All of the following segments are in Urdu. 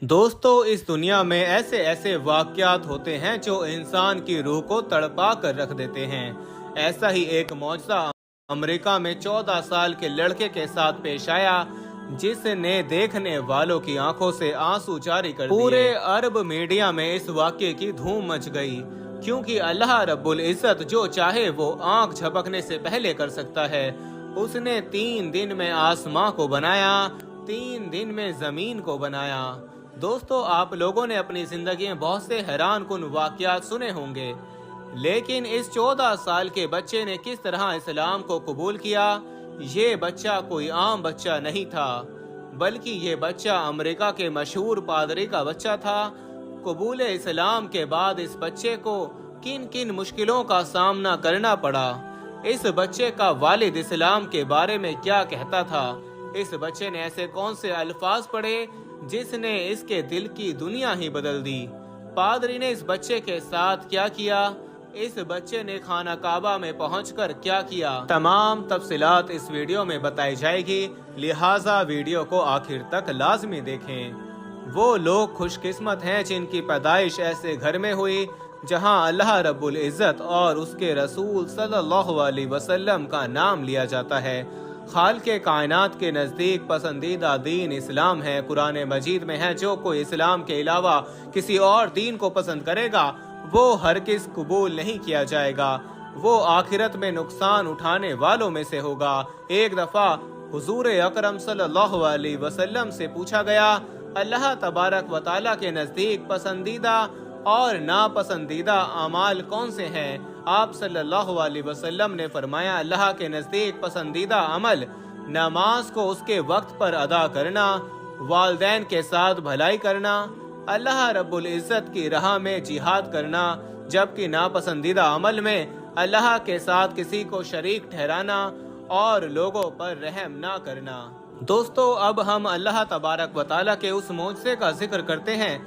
دوستو اس دنیا میں ایسے ایسے واقعات ہوتے ہیں جو انسان کی روح کو تڑپا کر رکھ دیتے ہیں۔ ایسا ہی ایک معجزہ امریکہ میں 14 سال کے لڑکے کے ساتھ پیش آیا جس نے دیکھنے والوں کی آنکھوں سے آنسو جاری کر دیے۔ پورے عرب میڈیا میں اس واقعے کی دھوم مچ گئی کیونکہ اللہ رب العزت جو چاہے وہ آنکھ جھپکنے سے پہلے کر سکتا ہے۔ اس نے 3 دن میں آسمان کو بنایا، 3 دن میں زمین کو بنایا۔ دوستو آپ لوگوں نے اپنی زندگی میں بہت سے حیران کن واقعات سنے ہوں گے، لیکن اس 14 سال کے بچے نے کس طرح اسلام کو قبول کیا؟ یہ بچہ کوئی عام بچہ نہیں تھا بلکہ یہ بچہ امریکہ کے مشہور پادری کا بچہ تھا۔ قبول اسلام کے بعد اس بچے کو کن کن مشکلوں کا سامنا کرنا پڑا، اس بچے کا والد اسلام کے بارے میں کیا کہتا تھا، اس بچے نے ایسے کون سے الفاظ پڑھے جس نے اس کے دل کی دنیا ہی بدل دی، پادری نے اس بچے کے ساتھ کیا کیا، اس بچے نے خانہ کعبہ میں پہنچ کر کیا کیا، تمام تفصیلات اس ویڈیو میں بتائی جائے گی، لہٰذا ویڈیو کو آخر تک لازمی دیکھیں۔ وہ لوگ خوش قسمت ہیں جن کی پیدائش ایسے گھر میں ہوئی جہاں اللہ رب العزت اور اس کے رسول صلی اللہ علیہ وسلم کا نام لیا جاتا ہے۔ خالق کائنات کے نزدیک پسندیدہ دین اسلام ہے۔ قرآن مجید میں ہے جو کوئی اسلام کے علاوہ کسی اور دین کو پسند کرے گا وہ ہرگز قبول نہیں کیا جائے گا، وہ آخرت میں نقصان اٹھانے والوں میں سے ہوگا۔ ایک دفعہ حضور اکرم صلی اللہ علیہ وسلم سے پوچھا گیا اللہ تبارک و تعالیٰ کے نزدیک پسندیدہ اور ناپسندیدہ اعمال کون سے ہیں؟ آپ صلی اللہ علیہ وسلم نے فرمایا اللہ کے نزدیک پسندیدہ عمل نماز کو اس کے وقت پر ادا کرنا، والدین کے ساتھ بھلائی کرنا، اللہ رب العزت کی راہ میں جہاد کرنا، جبکہ ناپسندیدہ عمل میں اللہ کے ساتھ کسی کو شریک ٹھہرانا اور لوگوں پر رحم نہ کرنا۔ دوستو اب ہم اللہ تبارک و تعالیٰ کے اس معجزے کا ذکر کرتے ہیں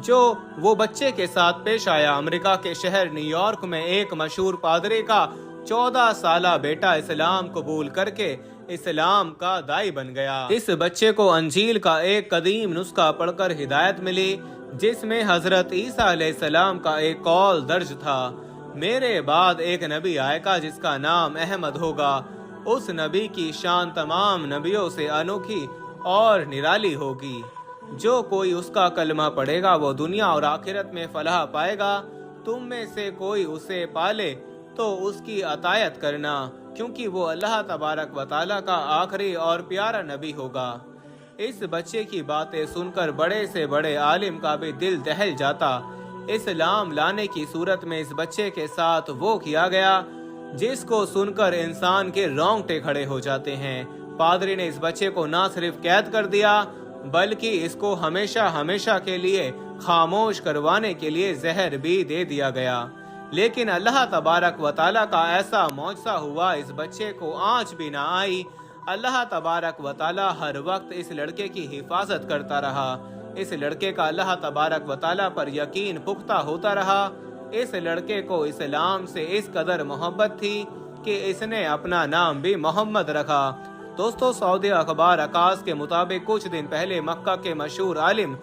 جو وہ بچے کے ساتھ پیش آیا۔ امریکہ کے شہر نیو یارک میں ایک مشہور پادری کا 14 سالہ بیٹا اسلام قبول کر کے اسلام کا داعی بن گیا۔ اس بچے کو انجیل کا ایک قدیم نسخہ پڑھ کر ہدایت ملی جس میں حضرت عیسیٰ علیہ السلام کا ایک قول درج تھا، میرے بعد ایک نبی آئے گا جس کا نام احمد ہوگا، اس نبی کی شان تمام نبیوں سے انوکھی اور نرالی ہوگی، جو کوئی اس کا کلمہ پڑھے گا وہ دنیا اور آخرت میں فلاح پائے گا، تم میں سے کوئی اسے پالے تو اس کی اطاعت کرنا کیونکہ وہ اللہ تبارک و تعالیٰ کا آخری اور پیارا نبی ہوگا۔ اس بچے کی باتیں سن کر بڑے سے بڑے عالم کا بھی دل دہل جاتا۔ اسلام لانے کی صورت میں اس بچے کے ساتھ وہ کیا گیا جس کو سن کر انسان کے رونگٹے کھڑے ہو جاتے ہیں۔ پادری نے اس بچے کو نہ صرف قید کر دیا بلکہ اس کو ہمیشہ ہمیشہ کے لیے خاموش کروانے کے لیے زہر بھی دے دیا گیا، لیکن اللہ تبارک و تعالیٰ کا ایسا معجزہ ہوا اس بچے کو آنچ بھی نہ آئی۔ اللہ تبارک و تعالیٰ ہر وقت اس لڑکے کی حفاظت کرتا رہا، اس لڑکے کا اللہ تبارک و تعالیٰ پر یقین پختہ ہوتا رہا۔ اس لڑکے کو اسلام سے اس قدر محبت تھی کہ اس نے اپنا نام بھی محمد رکھا۔ دوستو سعودی اخبار عکاس کے مطابق کچھ دن پہلے مکہ کے مشہور عالم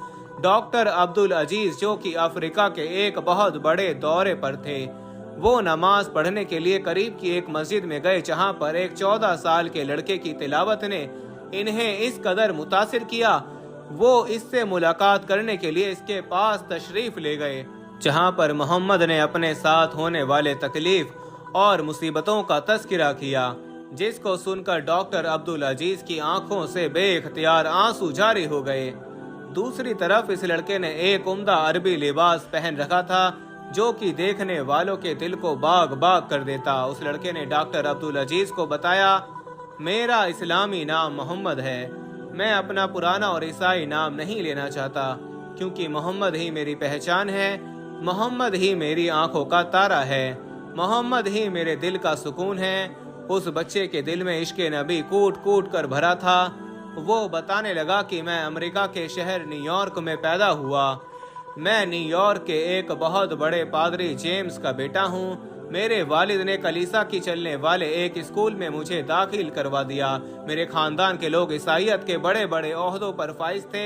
ڈاکٹر عبدالعزیز جو کہ افریقہ کے ایک بہت بڑے دورے پر تھے، وہ نماز پڑھنے کے لیے قریب کی ایک مسجد میں گئے جہاں پر ایک 14 سال کے لڑکے کی تلاوت نے انہیں اس قدر متاثر کیا وہ اس سے ملاقات کرنے کے لیے اس کے پاس تشریف لے گئے، جہاں پر محمد نے اپنے ساتھ ہونے والے تکلیف اور مصیبتوں کا تذکرہ کیا، جس کو سن کر ڈاکٹر عبدالعزیز کی آنکھوں سے بے اختیار آنسو جاری ہو گئے۔ دوسری طرف اس لڑکے نے ایک عمدہ عربی لباس پہن رکھا تھا جو کہ دیکھنے والوں کے دل کو باغ باغ کر دیتا۔ اس لڑکے نے ڈاکٹر عبدالعزیز کو بتایا میرا اسلامی نام محمد ہے، میں اپنا پرانا اور عیسائی نام نہیں لینا چاہتا کیونکہ محمد ہی میری پہچان ہے، محمد ہی میری آنکھوں کا تارا ہے، محمد ہی میرے دل کا سکون ہے۔ اس بچے کے دل میں عشق نبی کوٹ کوٹ کر بھرا تھا۔ وہ بتانے لگا کہ میں امریکہ کے شہر نیو یارک میں پیدا ہوا، میں نیو یارک کے ایک بہت بڑے پادری جیمز کا بیٹا ہوں، میرے والد نے کلیسا کی چلنے والے ایک اسکول میں مجھے داخل کروا دیا، میرے خاندان کے لوگ عیسائیت کے بڑے بڑے عہدوں پر فائز تھے،